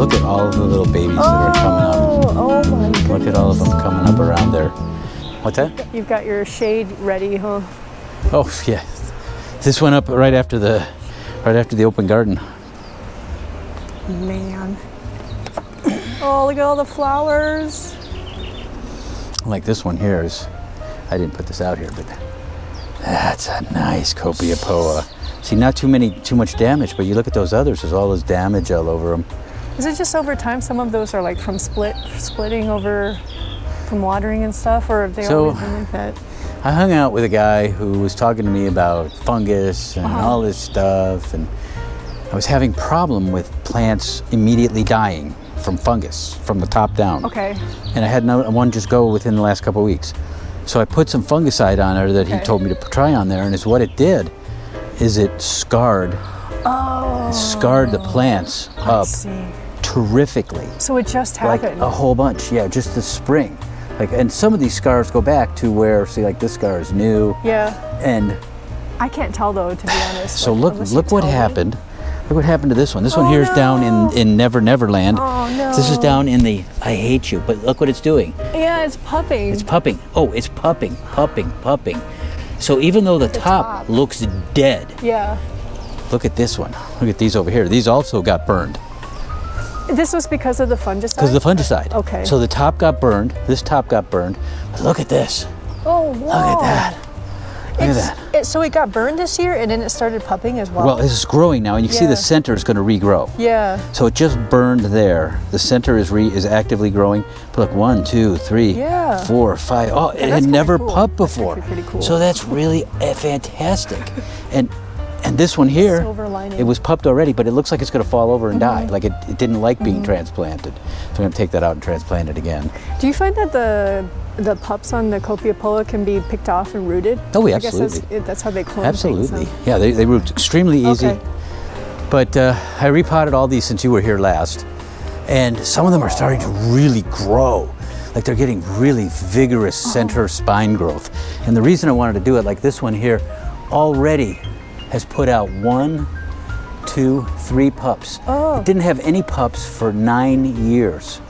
look at all the little babies that are coming up. Oh my goodness. Look at all of them coming up around there. What's that? You've got your shade ready, huh? Oh yeah, this went up right after the open garden. Man. Oh, look at all the flowers. Like this one here is, I didn't put this out here, but that's a nice Copiapoa. See, not too much damage, but you look at those others, there's all this damage all over them. Is it just over time? Some of those are like from splitting over from watering and stuff, or have they always been like that? I hung out with a guy who was talking to me about fungus and all this stuff, and I was having problem with plants immediately dying from fungus from the top down. Okay. And I had one just go within the last couple of weeks. So I put some fungicide on there that he told me to try on there, and what it did is it scarred the plants up terrifically. So it just happened? Like a whole bunch, yeah, just this spring. And some of these scars go back to where, see, like this scar is new. Yeah. And I can't tell though, to be honest. So look what happened. Look what happened to this one. This one here is down in Never Never Land. Oh no. This is down in the I hate you, but look what it's doing. Yeah, it's pupping. It's pupping. Oh, it's pupping. So even though the top looks dead. Yeah. Look at this one. Look at these over here. These also got burned. This was because of the fungicide? Because of the fungicide. Okay. So the top got burned. This top got burned. But look at this. Oh, wow. Look at that. Look at that. So it got burned this year and then it started pupping as well? Well, it's growing now, and you can see the center is going to regrow. Yeah. So it just burned there. The center is actively growing. But look, 1, 2, 3, 4, 5. Oh, it had never pupped before. That's pretty cool. So that's really fantastic. And this one here, it was pupped already, but it looks like it's going to fall over and die. Like it didn't like being transplanted. So I'm going to take that out and transplant it again. Do you find that the pups on the Copiapoa can be picked off and rooted? Oh, yeah, absolutely. I guess that's how they clone Absolutely. things, Yeah, they root extremely easy. Okay. But I repotted all these since you were here last. And some of them are starting to really grow. Like they're getting really vigorous center spine growth. And the reason I wanted to do it, like this one here, already has put out 1, 2, 3 pups. Oh. It didn't have any pups for 9 years.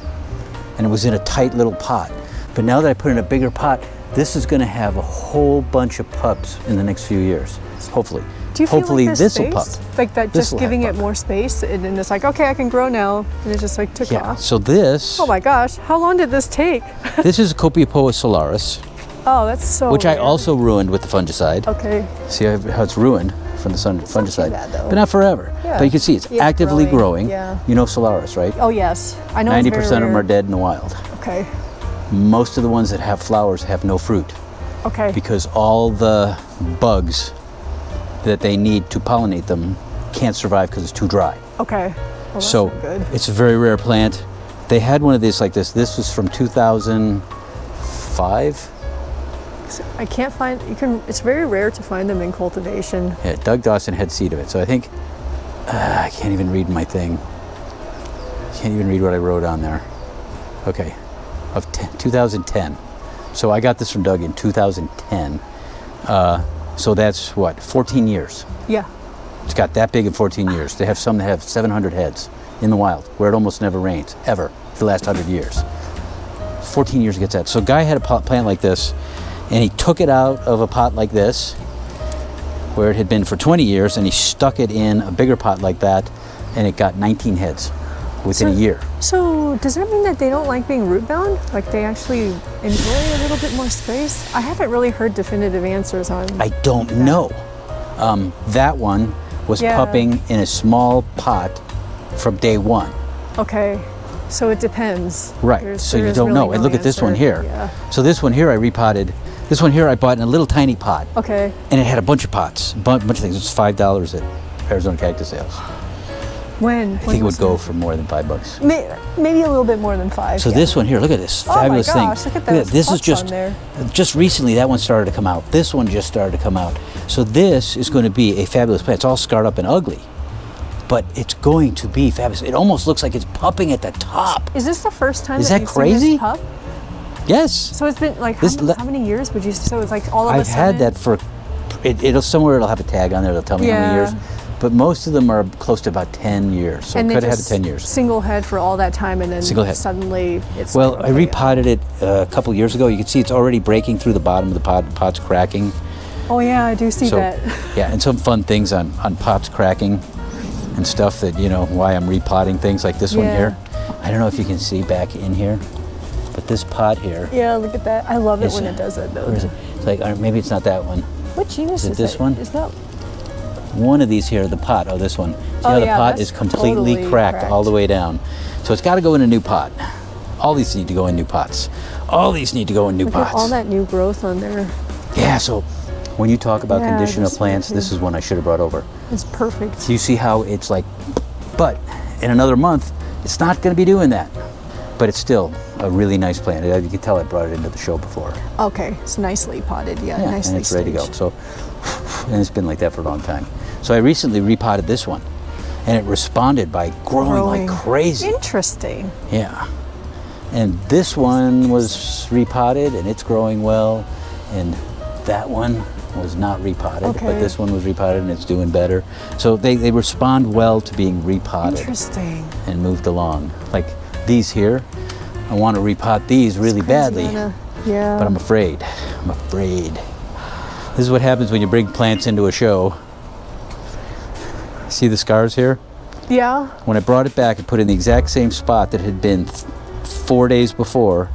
And it was in a tight little pot. But now that I put in a bigger pot, this is going to have a whole bunch of pups in the next few years, hopefully. Do you feel hopefully like this will pup. Like that, just giving it more space, and then it's like, okay, I can grow now, and it just like took off. So this. Oh my gosh, how long did this take? This is Copiapoa solaris. Oh, that's so Which weird. I also ruined with the fungicide. Okay. See how it's ruined from the fungicide. bad, though. But not forever. Yeah. But you can see it's actively growing. Yeah. You know solaris, right? Oh yes, I know. 90% of them are dead in the wild. Okay. Most of the ones that have flowers have no fruit. Okay. Because all the bugs that they need to pollinate them can't survive because it's too dry. Okay. Well, that's so not good. it's a very rare plant. They had one of these like this. This was from 2005. I can't find. It's very rare to find them in cultivation. Yeah, Doug Dawson had seed of it. So I think I can't even read my thing. Can't even read what I wrote on there. Okay, of 2010. So I got this from Doug in 2010. So that's what, 14 years. Yeah. It's got that big in 14 years. They have some that have 700 heads in the wild, where it almost never rains, ever, for the last 100 years. 14 years it gets that. So a guy had a plant like this, and he took it out of a pot like this, where it had been for 20 years, and he stuck it in a bigger pot like that, and it got 19 heads within a year. So does that mean that they don't like being root bound? Like they actually enjoy a little bit more space? I haven't really heard definitive answers on I don't know. That one was pupping in a small pot from day one. Okay, so it depends. Right, so you don't know. And look at this one here. Yeah. So this one here I repotted. This one here I bought in a little tiny pot. Okay. And it had a bunch of pots, bunch of things. It's $5 at Arizona Cactus sales. When? I think it would go for more than $5. Maybe a little bit more than 5. So this one here, look at this fabulous thing. Oh my gosh, look at that. This is just recently that one started to come out. This one just started to come out. So this is going to be a fabulous plant. It's all scarred up and ugly, but it's going to be fabulous. It almost looks like it's pupping at the top. Is this the first time that you've crazy? seen this pup? Yes. So it's been like how many years would you? So it's like all of a sudden. I've had that for. It'll somewhere it'll have a tag on there. It'll tell me how many years. but most of them are close to about 10 years. So And it they could have had just 10 years. single head for all that time, and then Single head. suddenly it's Well, I okay. repotted it a couple years ago. You can see it's already breaking through the bottom of the pot. The pot's cracking. Oh yeah, I do see So, that. yeah, and some fun things on pots cracking and stuff that, you know, why I'm repotting things like this one Yeah. here. I don't know if you can see back in here, but this pot here. Yeah, look at that. I love it is, when it does that though. Where is it? It's like, maybe it's not that one. What genus Is it is this that? one? Is that? One of these here, the pot. Oh, this one. See Oh, how the yeah, pot that's is completely totally cracked all the cracked. way down. So it's got to go in a new pot. All these need to go in new pots. All these need to go in new Look pots. at all that new growth on there. Yeah, so when you talk about Yeah, condition of this plants, one this too. is one I should have brought over. It's perfect. So you see how it's like, but in another month, it's not going to be doing that. But it's still a really nice plant. You can tell I brought it into the show before. Okay, it's nicely potted. Yeah, Yeah, nicely and it's ready to go. staged. So, and it's been like that for a long time. So I recently repotted this one, and it responded by growing like crazy. Interesting. Yeah. And this one was repotted, and it's growing well. And that one was not repotted, Okay. but this one was repotted, and it's doing better. So they respond well to being repotted Interesting. and moved along. Like these here, I want to repot these really badly, Yeah. but I'm afraid. I'm afraid. This is what happens when you bring plants into a show. See the scars here? Yeah. When I brought it back and put it in the exact same spot that had been 4 days before,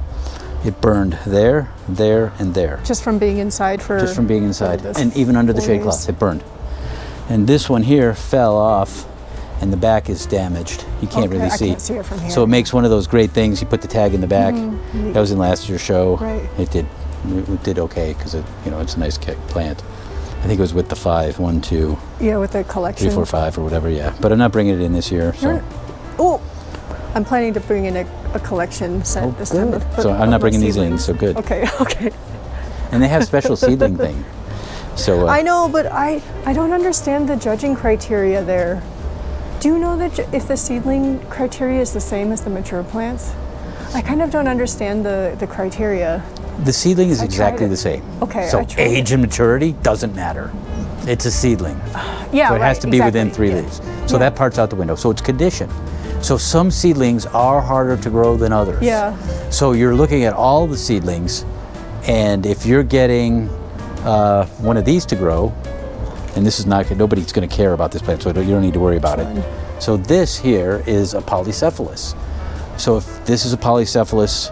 it burned there, there, and there. Just from being inside for. Just from being inside. this And even under the 4 shade days. cloth, it burned. And this one here fell off, and the back is damaged. You can't Okay, really I see. can't see it from here. So it makes one of those great things. You put the tag in the back. That was in last year's show. Right. It did okay because it's a nice plant. I think it was with the 5, 1, 2, Yeah, with the 3, collection. 4, 5, or whatever. Yeah, but I'm not bringing it in this year. So. Oh, I'm planning to bring in a collection set Oh, this time. good. Of, So I'm of not my bringing these in, seedlings. so good. Okay, okay. And they have special seedling thing. So I know, but I don't understand the judging criteria there. Do you know that if the seedling criteria is the same as the mature plants? I kind of don't understand the criteria. the seedling is I exactly tried it. the same. Okay, So I tried age and maturity doesn't matter. It's a seedling. Yeah, So it has right, to be within exactly, 3 yeah. leaves. So Yeah. that part's out the window. So it's condition. So some seedlings are harder to grow than others. Yeah. So you're looking at all the seedlings, and if you're getting one of these to grow, and this is not, nobody's going to care about this plant, so you don't need to worry about it. So this here is a polycephalus. So if this is a polycephalus,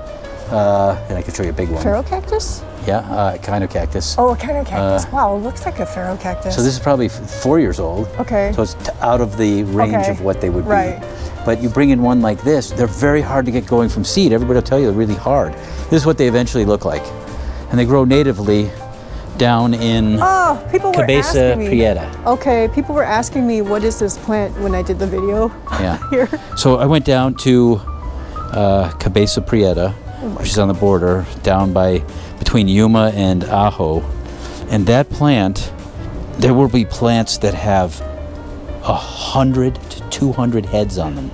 and I can show you a big one. Pharaoh cactus? Yeah, kind of cactus. Oh, a kind of cactus. Wow, it looks like a pharaoh cactus. So this is probably 4 years old. Okay. So it's out of the range Okay. of what they would Right. be. But you bring in one like this, they're very hard to get going from seed. Everybody will tell you they're really hard. This is what they eventually look like. And they grow natively down in Oh, people were Cabeza asking me. prieta. Okay, people were asking me what is this plant when I did the video Yeah. here. So I went down to Cabeza prieta, which is on the border, down by between Yuma and Ajo. And that plant, there will be plants that have 100 to 200 heads on them.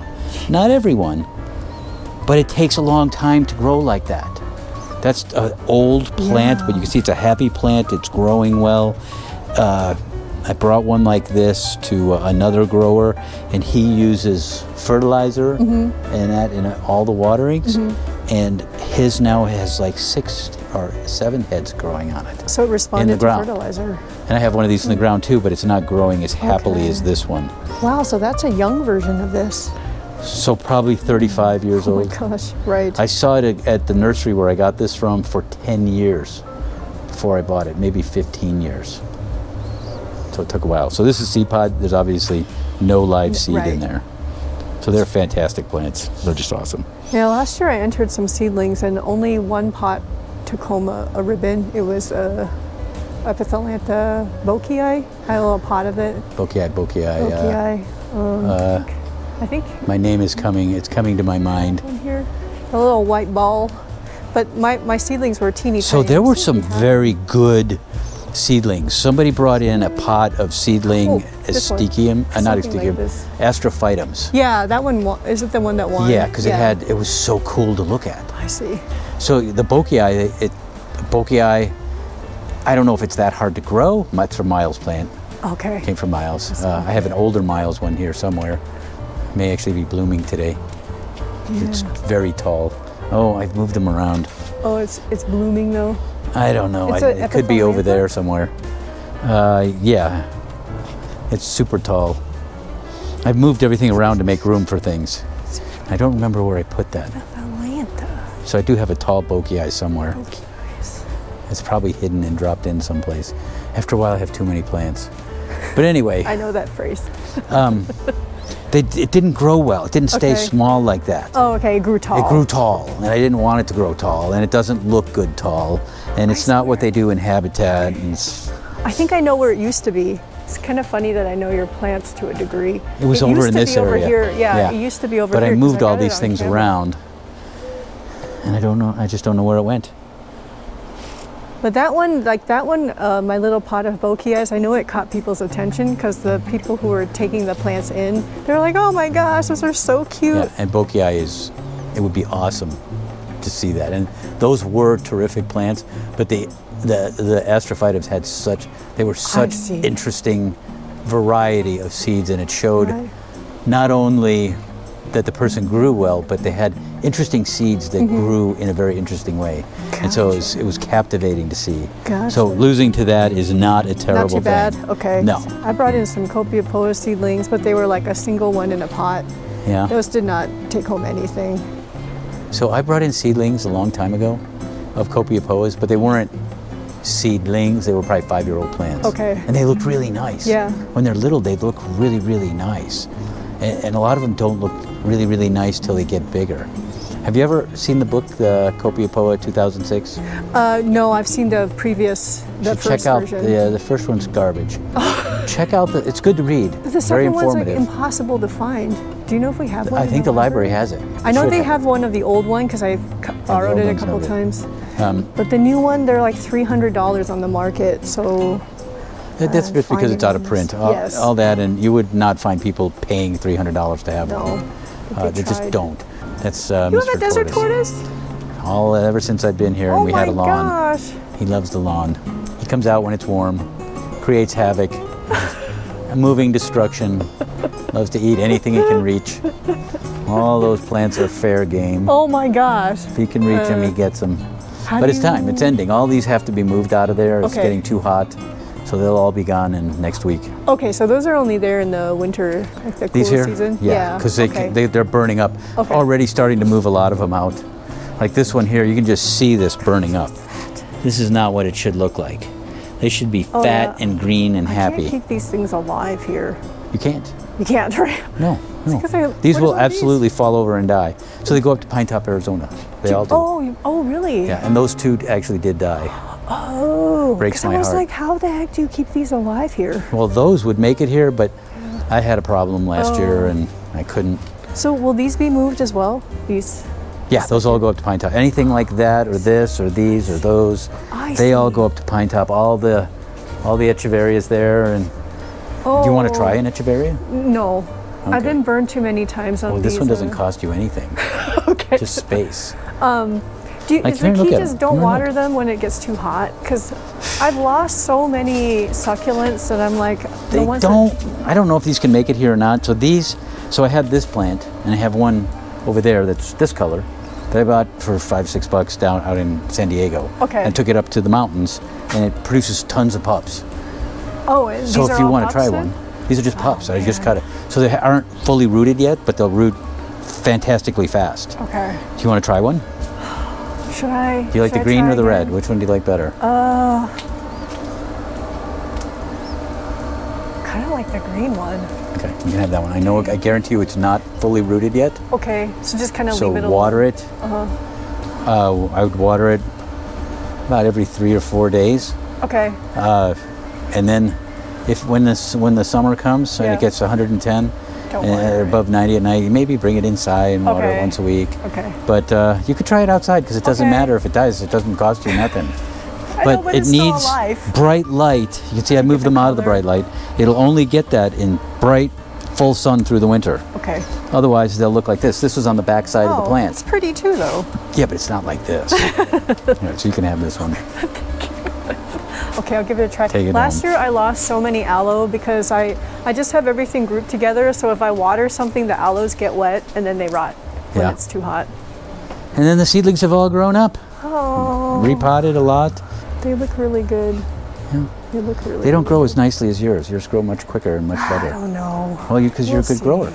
Not everyone, but it takes a long time to grow like that. That's an old plant, but you can see it's a happy plant. It's growing well. I brought one like this to another grower, and he uses fertilizer and that in all the waterings, and his now has like 6 or 7 heads growing on it. So it responded to ground. fertilizer. And I have one of these in the ground too, but it's not growing as happily Okay. as this one. Wow, so that's a young version of this. So probably 35 years Oh my old. gosh, right. I saw it at the nursery where I got this from for 10 years before I bought it, maybe 15 years. So it took a while. So this is seed pod. There's obviously no live seed Right. in there. So they're fantastic plants. They're just awesome. Yeah, last year I entered some seedlings and only one pot took home a ribbon. It was Epithelantha bochii. I had a little pot of it. Bochii. Bochii. I think My name is coming. It's coming to my mind. one here. A little white ball. But my seedlings were teeny So tiny. there were some very good seedlings. Somebody brought in a pot of seedling Oh, this one. Aestichium, not Something like Aestichium, this. Astrophytums. Yeah, that one, is it the one that won? Yeah, because it was so cool to look at. I see. So the bochii, I don't know if it's that hard to grow. That's from Miles' plant. Okay. Came from Miles. I have an older Miles one here somewhere. May actually be blooming today. It's very tall. Oh, I've moved them around. Oh, it's blooming though? I don't know. It could be over there somewhere. Yeah. It's super tall. I've moved everything around to make room for things. I don't remember where I put that. So I do have a tall Bokiai somewhere. It's probably hidden and dropped in someplace. After a while, I have too many plants. But anyway. I know that phrase. It didn't grow well. It didn't stay small like that. Oh, okay. It grew tall. It grew tall, and I didn't want it to grow tall, and it doesn't look good tall, and it's not what they do in habitat. And I think I know where it used to be. It's kind of funny that I know your plants to a degree. It was over in this area. Over here. Yeah, it used to be over here. But I moved all these things around, and I don't know. I just don't know where it went. But that one, my little pot of Bokiais, I know it caught people's attention because the people who were taking the plants in, they're like, "Oh my gosh, those are so cute." Yeah, and Bokiai it would be awesome to see that. And those were terrific plants, but the astrophytums had such interesting variety of seeds, and it showed not only that the person grew well, but they had interesting seeds that grew in a very interesting way. And so it was captivating to see. So losing to that is not a terrible thing. Not too bad? Okay. No. I brought in some Copiapoa seedlings, but they were like a single one in a pot. Yeah. Those did not take home anything. So I brought in seedlings a long time ago of Copiapoas, but they weren't seedlings. They were probably 5-year-old plants. Okay. And they looked really nice. Yeah. When they're little, they look really, really nice. And a lot of them don't look really, really nice till they get bigger. Have you ever seen the book, the Copiapoa 2006? No, I've seen the first check out version. The first one's garbage. Check out it's good to read. But the very second one's like informative. impossible to find. Do you know if we have one? I think the library has it. I know they have one of the old one because I've borrowed it a couple times. But the new one, they're like $300 on the market. So that's just because it's out of print. All that, and you would not find people paying $300 to have one. They just don't. That's you Mr. have a desert tortoise? Ever since I've been here, and we had a lawn. Oh my gosh! He loves the lawn. He comes out when it's warm, creates havoc, a moving destruction. Loves to eat anything he can reach. All those plants are fair game. Oh my gosh! If he can reach them, he gets them. But it's time. It's ending. All these have to be moved out of there. It's getting too hot. So they'll all be gone in next week. Okay, so those are only there in the winter, like the cool season? Yeah, because they're burning up. Already starting to move a lot of them out. Like this one here, you can just see this burning up. This is not what it should look like. They should be fat and green and happy. I can't keep these things alive here. You can't. You can't, right? No. These will absolutely fall over and die. So they go up to Pine Top, Arizona. They all do. Oh, really? Yeah, and those two actually did die. Oh, breaks my heart. I was heart. like, how the heck do you keep these alive here? Well, those would make it here, but I had a problem last year and I couldn't. So will these be moved as well? These? Yeah, those all go up to Pine Top. Anything like that, or this, or these, or those, they all go up to Pine Top. All the echeverias there. And do you want to try an echeveria? No, Okay. I've been burned too many times on these. Well, this one doesn't cost you anything. Okay. Just space. Is the key just don't water them when it gets too hot? Because I've lost so many succulents that I'm like, I don't know if these can make it here or not. So I had this plant, and I have one over there that's this color that I bought for $5-6 down out in San Diego. Okay. And took it up to the mountains, and it produces tons of pups. Oh, and so these if are you all want to try pups then? one, these are just pups. I just cut it. So they aren't fully rooted yet, but they'll root fantastically fast. Okay. Do you want to try one? Should I? Do you like the green or the red? Which one do you like better? Kind of like the green one. Okay, you can have that one. I guarantee you it's not fully rooted yet. Okay, so just kind of So leave it alone. water it. I would water it about every 3 or 4 days. Okay. And then when the summer comes and it gets 110 and above 90 at night, maybe bring it inside and water it once a week. Okay. But you could try it outside because it doesn't matter if it dies. It doesn't cost you nothing. But it needs bright light. You can see I moved them out of the bright light. It'll only get that in bright, full sun through the winter. Okay. Otherwise, they'll look like this. This was on the back side of the plant. It's pretty too, though. Yeah, but it's not like this. All right, so you can have this one. Okay, I'll give it a try. Take it Last home. year I lost so many aloe because I just have everything grouped together. So if I water something, the aloes get wet and then they rot when Yeah. it's too hot. And then the seedlings have all grown up. Oh, Repotted a lot. they look really good. Yeah. They look really They don't good. grow as nicely as yours. Yours grow much quicker and much I better. don't know. Well, because you're a We'll good see. grower.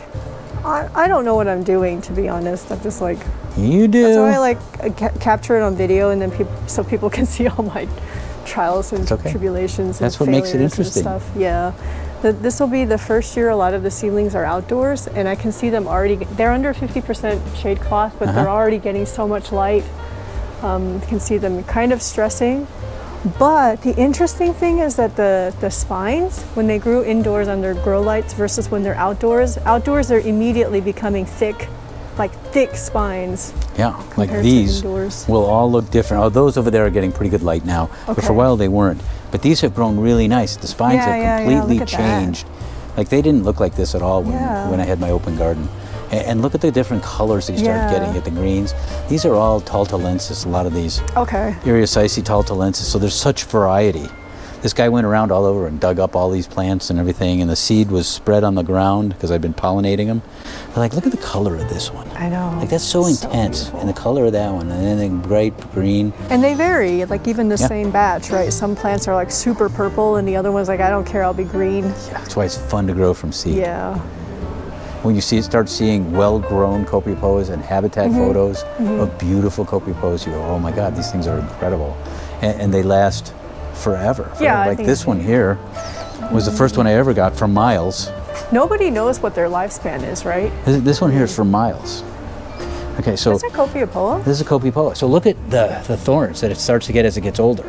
I don't know what I'm doing, to be honest. I'm just like, You that's why I do. like capture it on video and then so people can see all my trials and It's okay. tribulations and That's what makes it failures and interesting. stuff. Yeah. This will be the first year a lot of the seedlings are outdoors, and I can see them already. They're under 50% shade cloth, but they're already getting so much light. You can see them kind of stressing. But the interesting thing is that the spines, when they grew indoors under grow lights versus when they're outdoors, they're immediately becoming thick, like thick spines. Yeah, like compared to these indoors. will all look different. Oh, those over there are getting pretty good light now, but for a Okay. while they weren't. But these have grown really nice. The spines Yeah, have yeah, completely look at that. changed. Like they didn't look like this at all Yeah. when I had my open garden. And look at the different colors that you start Yeah. getting at the greens. These are all Taltalensis, a lot of these. Okay. Eriocyce Taltalensis, so there's such variety. This guy went around all over and dug up all these plants and everything, and the seed was spread on the ground because I've been pollinating them. But like, look at the color of this one. I know. Like that's so intense, beautiful. and the color of that one, and then the bright green. And they vary, like even the Yeah. same batch, right? Some plants are like super purple, and the other one's like, I don't care, I'll be green. Yeah, that's why it's fun to grow from seed. Yeah. When you start seeing well-grown Copiapoas and habitat Mm-hmm. photos of beautiful Copiapoas, you go, oh my God, these things are incredible, and they last forever. Yeah, I like think this one here was the first one I ever got from Miles. Nobody knows what their lifespan is, right? This one here is from Miles. Okay, so Is that Copiapoa? this is a Copiapoa. So look at the thorns that it starts to get as it gets older.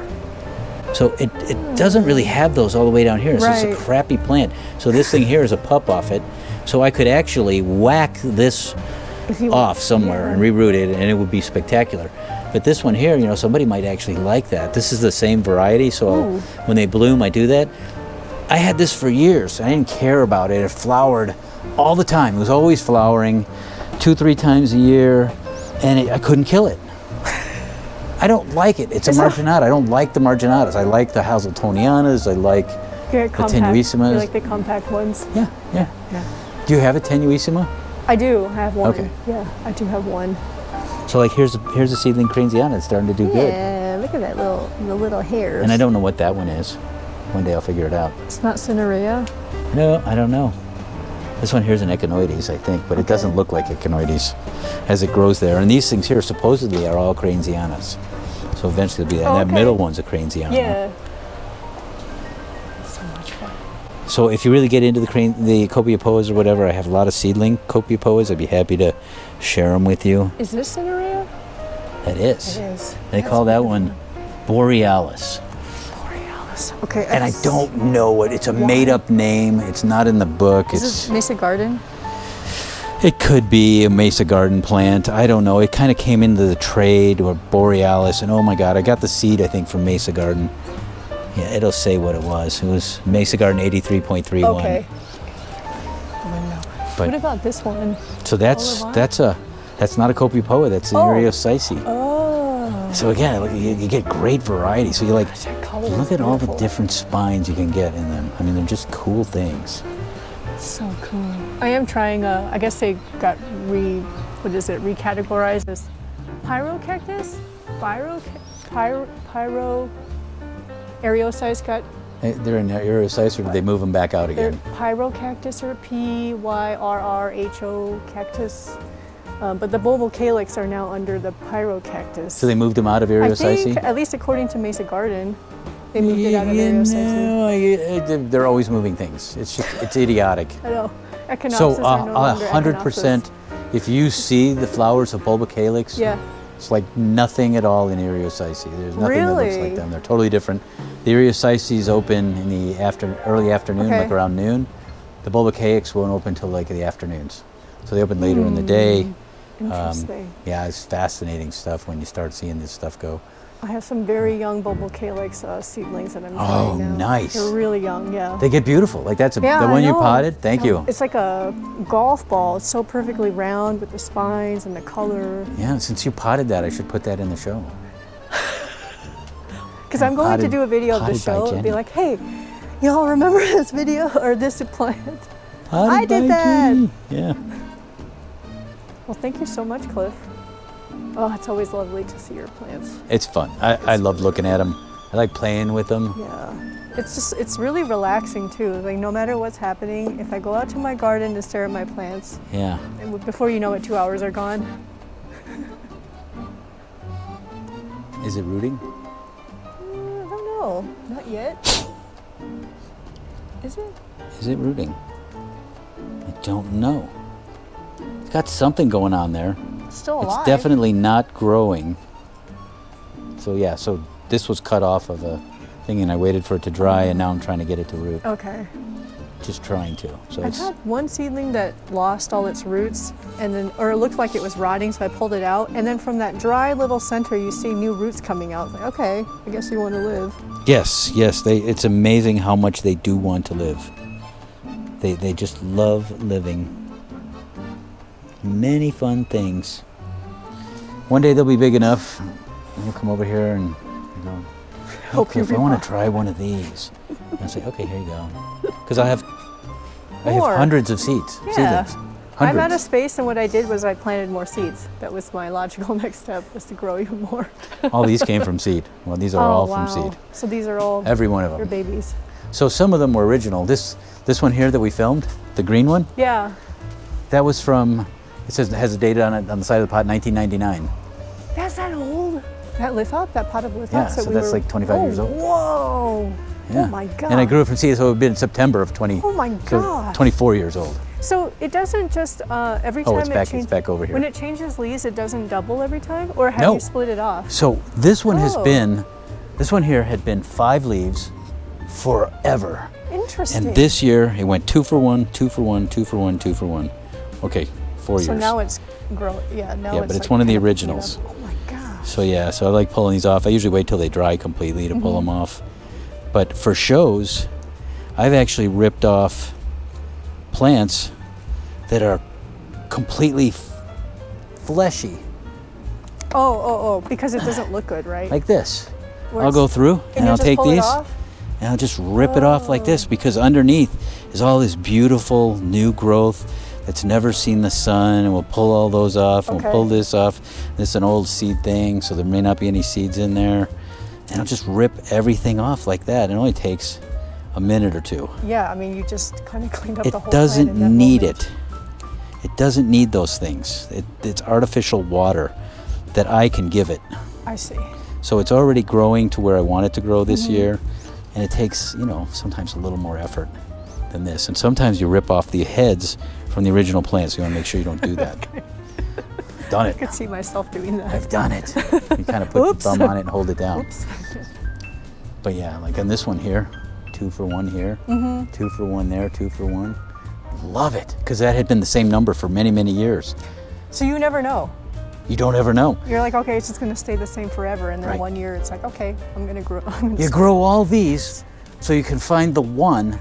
So it doesn't really have those all the way down here. It's just a Right. crappy plant. So this thing here is a pup off it. So I could actually whack this If you- off somewhere and reroot it, and it would be spectacular. But this one here, somebody might actually like that. This is the same variety, so when they bloom, I do that. I had this for years. I didn't care about it. It flowered all the time. It was always flowering 2-3 times a year, and I couldn't kill it. I don't like it. It's a marginata. I don't like the marginatas. I like the Hazeltonianas. I like Yeah, the compact. tenuissimas. You like the compact ones? Yeah. Yeah. Do you have a tenuissima? I do. I have one. Okay. Yeah, I do have one. So like here's a seedling Cranesiana that's starting to do good. Yeah, look at that the little hairs. And I don't know what that one is. One day I'll figure it out. It's not Cinerea. No, I don't know. This one here's an Echinoides, I think, but it doesn't look like Echinoides as it grows there. And these things here supposedly are all Cranesianas. So eventually it'll be that. Oh, And that okay. middle one's a Cranesiana. Yeah. So much fun. So if you really get into the Copiapoas or whatever, I have a lot of seedling Copiapoas. I'd be happy to share them with you. Is this Cinerea? That is. It is. They That's call that beautiful. one Borealis. Borealis. Okay. And I don't know what, it's a made up name. It's not in the book. Is this Mesa Garden? It could be a Mesa Garden plant. I don't know. It kind of came into the trade or Borealis. And oh my God, I got the seed, I think, from Mesa Garden. Yeah, it'll say what it was. It was Mesa Garden 83.31. Okay. But, What about this one? so that's not a Copiapoa. That's an Oh. Eriocyce. Oh. So again, you get great variety. So you like, That color look is at all the beautiful. different spines you can get in them. I mean, they're just cool things. So cool. I am trying I guess they got recategorized as pyrocactus? Pyro Eriocyce got They're in Eriocyce, or did they move them back out they're again? pyrocactus or Pyrrrho cactus. But the bulbal calyx are now under the pyrocactus. So they moved them out of I Eriocyce? think, at least according to Mesa Garden, they moved it out of Eriocyce. They're always moving things. It's idiotic. I know. Echinopsis So are no longer 100%, if you see the flowers of bulbocalyx, Yeah. it's like nothing at all in Eriocyce. There's nothing that looks Really? like them. They're totally different. The Eriocyces open in the early afternoon, Okay. like around noon. The bulbocalyx won't open until like the afternoons. So they open later in the day. Interesting. Yeah, it's fascinating stuff when you start seeing this stuff go. I have some very young bulbal calyx seedlings that I'm Oh, trying now. nice. They're really young, yeah. They get beautiful. Like that's Yeah, the I one you know. potted. Thank you. It's like a golf ball. It's so perfectly round with the spines and the color. Yeah, since you potted that, I should put that in the show. Because I'm going to do a video of the potted by show and be Jenny. like, hey, y'all remember this video or this plant? Potted I did by that. Jenny. Yeah. Well, thank you so much, Cliff. Oh, it's always lovely to see your plants. It's fun. I love looking at them. I like playing with them. Yeah. It's really relaxing too. Like no matter what's happening, if I go out to my garden to stare at my plants, Yeah. and before you know it, 2 hours are gone. Is it rooting? I don't know. Not yet. Is it? Is it rooting? I don't know. It's got something going on there. It's still alive. It's definitely not growing. So yeah, so this was cut off of a thing and I waited for it to dry and now I'm trying to get it to root. Okay. Just trying to. So I've had one seedling that lost all its roots and then, or it looked like it was rotting, so I pulled it out. And then from that dry little center, you see new roots coming out. Like, okay, I guess you want to live. yes, it's amazing how much they do want to live. They just love living. Many fun things. One day they'll be big enough and you'll come over here and you go, Hope you if I want to try one of these. And I'll say, okay, here you go. Because I have More. hundreds of seeds, Yeah. seedlings. I'm out of Hundreds. space, and what I did was I planted more seeds. That was my logical next step, was to grow even more. All these came from seed. Well, these are all from seed. So these are all Every one of your them. babies. So some of them were original. This one here that we filmed, the green one, Yeah. that was from, it says it has a date on it on the side of the pot, 1999. That's that old. That lithop, that pot of lithops. Yeah, that so we that's were, like 25 years old. Whoa. Yeah. Oh my God. And I grew it from seed, so it would be in September of 20. Oh my So God. 24 years old. So it doesn't just every time Oh, it's it back. changes. It's back over here. When it changes leaves, it doesn't double every time, or have No. you split it off? So this one has Oh. been, this one here had been 5 leaves forever. Interesting. And this year it went 2 for 1, 2 for 1, 2 for 1, 2 for 1. Okay, 4 So years. now it's growing. Yeah. Now Yeah, it's but it's like one of the kind picking it originals. up. Oh my gosh. So yeah, so I like pulling these off. I usually wait till they dry completely to Mm-hmm. pull them off. But for shows, I've actually ripped off plants that are completely fleshy, Oh, because it doesn't look good, right? like this. Where I'll it's- go through and you I'll just take pull it these off? and I'll just rip it off like this because underneath is all this beautiful new growth that's never seen the sun, and we'll pull all those off and Okay. we'll pull this off. This is an old seed thing, so there may not be any seeds in there. And I'll just rip everything off like that. It only takes a minute or two. Yeah, I mean, you just kind of cleaned up It the whole doesn't plant in that need moment. it. It doesn't need those things. It's artificial water that I can give it. I see. So it's already growing to where I want it to grow this Mm-hmm. year. And it takes, sometimes a little more effort than this. And sometimes you rip off the heads from the original plants. You want to make sure you don't do that. Done it. I could see myself doing that. I've done it. You kind of put Oops. the thumb on it and hold it down. Oops. But yeah, like on this one here, 2 for 1 here, Mm-hmm. 2 for 1 there, 2 for 1. Love it, because that had been the same number for many, many years. So you never know. You don't ever know. You're like, okay, it's just going to stay the same forever. And then Right. 1 year, it's like, okay, I'm going to grow. You grow all these so you can find the one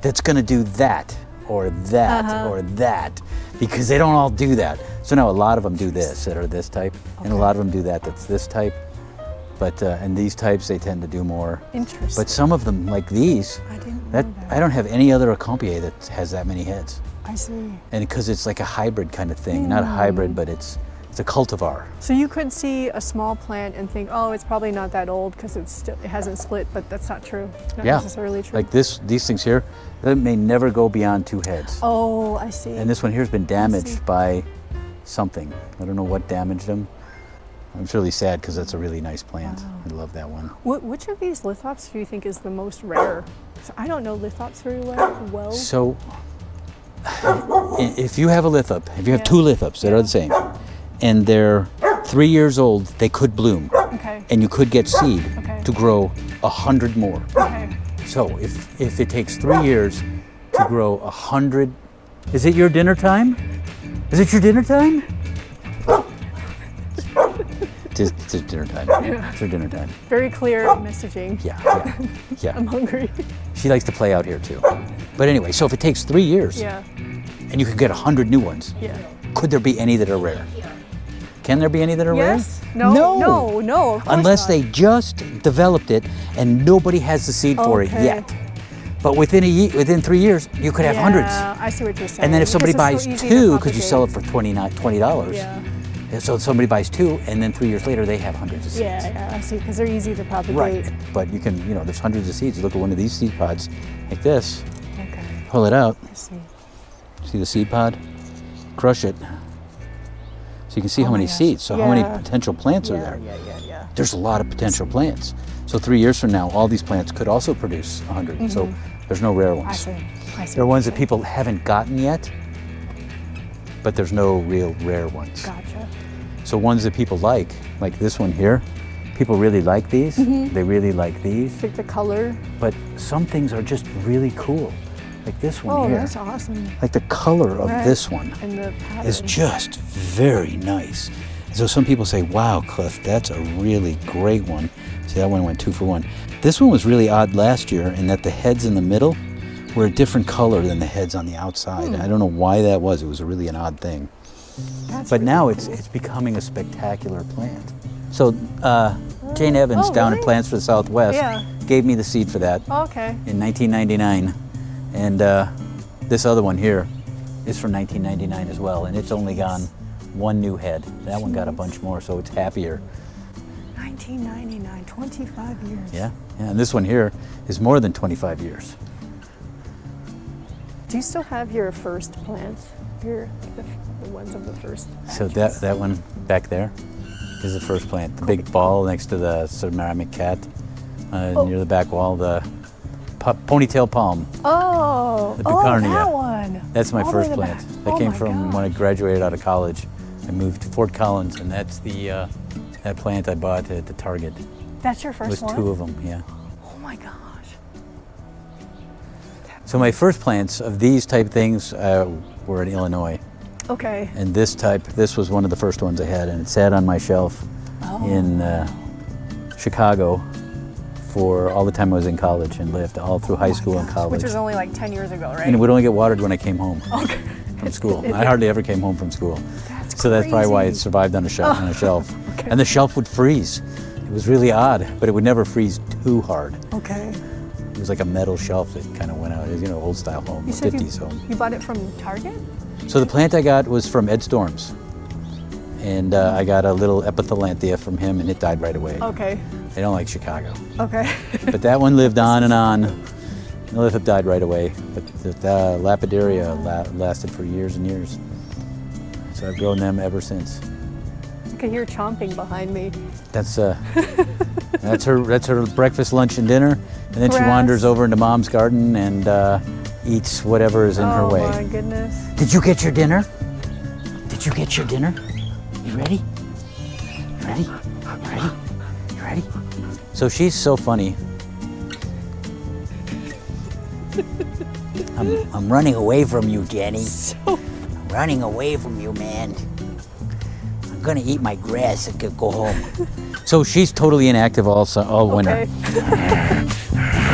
that's going to do that or that Uh-huh. or that, because they don't all do that. So now a lot of them do this that are this type, and a lot of them do that that's this type. But and these types, they tend to do more. Interesting. But some of them, like these, I didn't know that that. I don't have any other Copiapoa that has that many heads. I see. And because it's like a hybrid kind of thing, not a hybrid, but it's a cultivar. So you could see a small plant and think, oh, it's probably not that old because it hasn't split, but that's not true. Not Yeah, necessarily true. like these things here, they may never go beyond 2 heads. Oh, I see. And this one here has been see. damaged by something. I don't know what damaged them. I'm really sad because that's a really nice plant. I love that one. Which of these lithops do you think is the most rare? So I don't know lithops very well. So if you have a lithop, if you have Yeah. 2 lithops that are the same, and they're 3 years old, they could bloom. Okay. And you could get seed Okay. to grow 100 more. Okay. So if it takes 3 years to grow 100, is it your dinner time? Is it your dinner time? It's dinner time. It's her dinner time. Very clear messaging. Yeah. I'm hungry. She likes to play out here too. But anyway, so if it takes 3 years Yeah. and you can get 100 new ones, Yeah. could there be any that are rare? Can there be any that are Yes? rare? No, of course Unless not. they just developed it and nobody has the seed for it Okay. yet. But within 3 years, you could have hundreds. Yeah, I see what you're saying. And then if somebody Because it's buys so easy to two, because you sell it propagate. for $20, Yeah. so if somebody buys two, and then 3 years later, they have hundreds of seeds. Yeah, I see, because they're easy to propagate. Right, but you can, there's hundreds of seeds. You look at one of these seed pods, like this, Okay, pull it out, I see. see the seed pod, crush it. So you can see Oh how my many gosh. seeds, so how many Yeah. potential plants are Yeah, there. yeah. There's a lot of potential plants. So 3 years from now, all these plants could also produce 100. So there's no rare ones. I see. There are what ones you're that people haven't gotten yet, but there's no real rare ones. saying. Gotcha. So ones that people like this one here, people really like these. They really like these. Like the color. But some things are just really cool. Like this one Oh, here. that's awesome. Like the color of Right. this one And the pattern. is just very nice. So some people say, wow, Cliff, that's a really great one. See, that one went 2 for 1. This one was really odd last year in that the heads in the middle were a different color than the heads on the outside. I don't know why that was. It was really an odd thing. That's But really now cool. it's becoming a spectacular plant. So Jane Evans Oh, down really? at Plants for the Southwest Yeah. gave me the seed for that Okay. in 1999. And this other one here is from 1999 as well. And it's only gone one new head. That one got a bunch more, so it's happier. 1999, 25 years. Yeah. And this one here is more than 25 years. Do you still have your first plants? The ones of the first So batches? that one back there is the first plant. The big ball next to the ceramic cat near the back wall, the ponytail palm. Oh, the oh, Bucarnia. that one. That's my All the way first to the plant. back. That Oh came my from when I gosh. graduated out of college. I moved to Fort Collins, and that's the that plant I bought at the Target. That's your It first was one? 2 of them, yeah. Oh my gosh. So my first plants of these type things were in Illinois, Okay. and this was one of the first ones I had, and it sat on my shelf in Chicago for all the time I was in college and lived all through high school and college. Which was only like 10 years ago, right? And it would only get watered when I came home Okay. from school. I hardly ever came home from school. So that's probably why it crazy. survived on a shelf. And the shelf would freeze. It was really odd, but it would never freeze too hard. Okay. It was like a metal shelf that kind of went out. It was, old style home, You said 50s home. you bought it from Target? So the plant I got was from Ed Storms. And I got a little epithalanthia from him, and it died right away. Okay. They don't like Chicago. Okay. But that one lived on and on. The Lithops died right away. But the lapidaria lasted for years and years. So I've grown them ever since. I can hear chomping behind me. That's her breakfast, lunch, and dinner, and then she Grass. wanders over into Mom's garden and eats whatever is in her Oh way. my goodness. Did you get your dinner? Did you get your dinner? You ready? Ready? Ready? You ready? So she's so funny. I'm running away from you, Jenny. I'm running away from you, man. I'm gonna eat my grass and go home. So she's totally inactive all winter. Okay.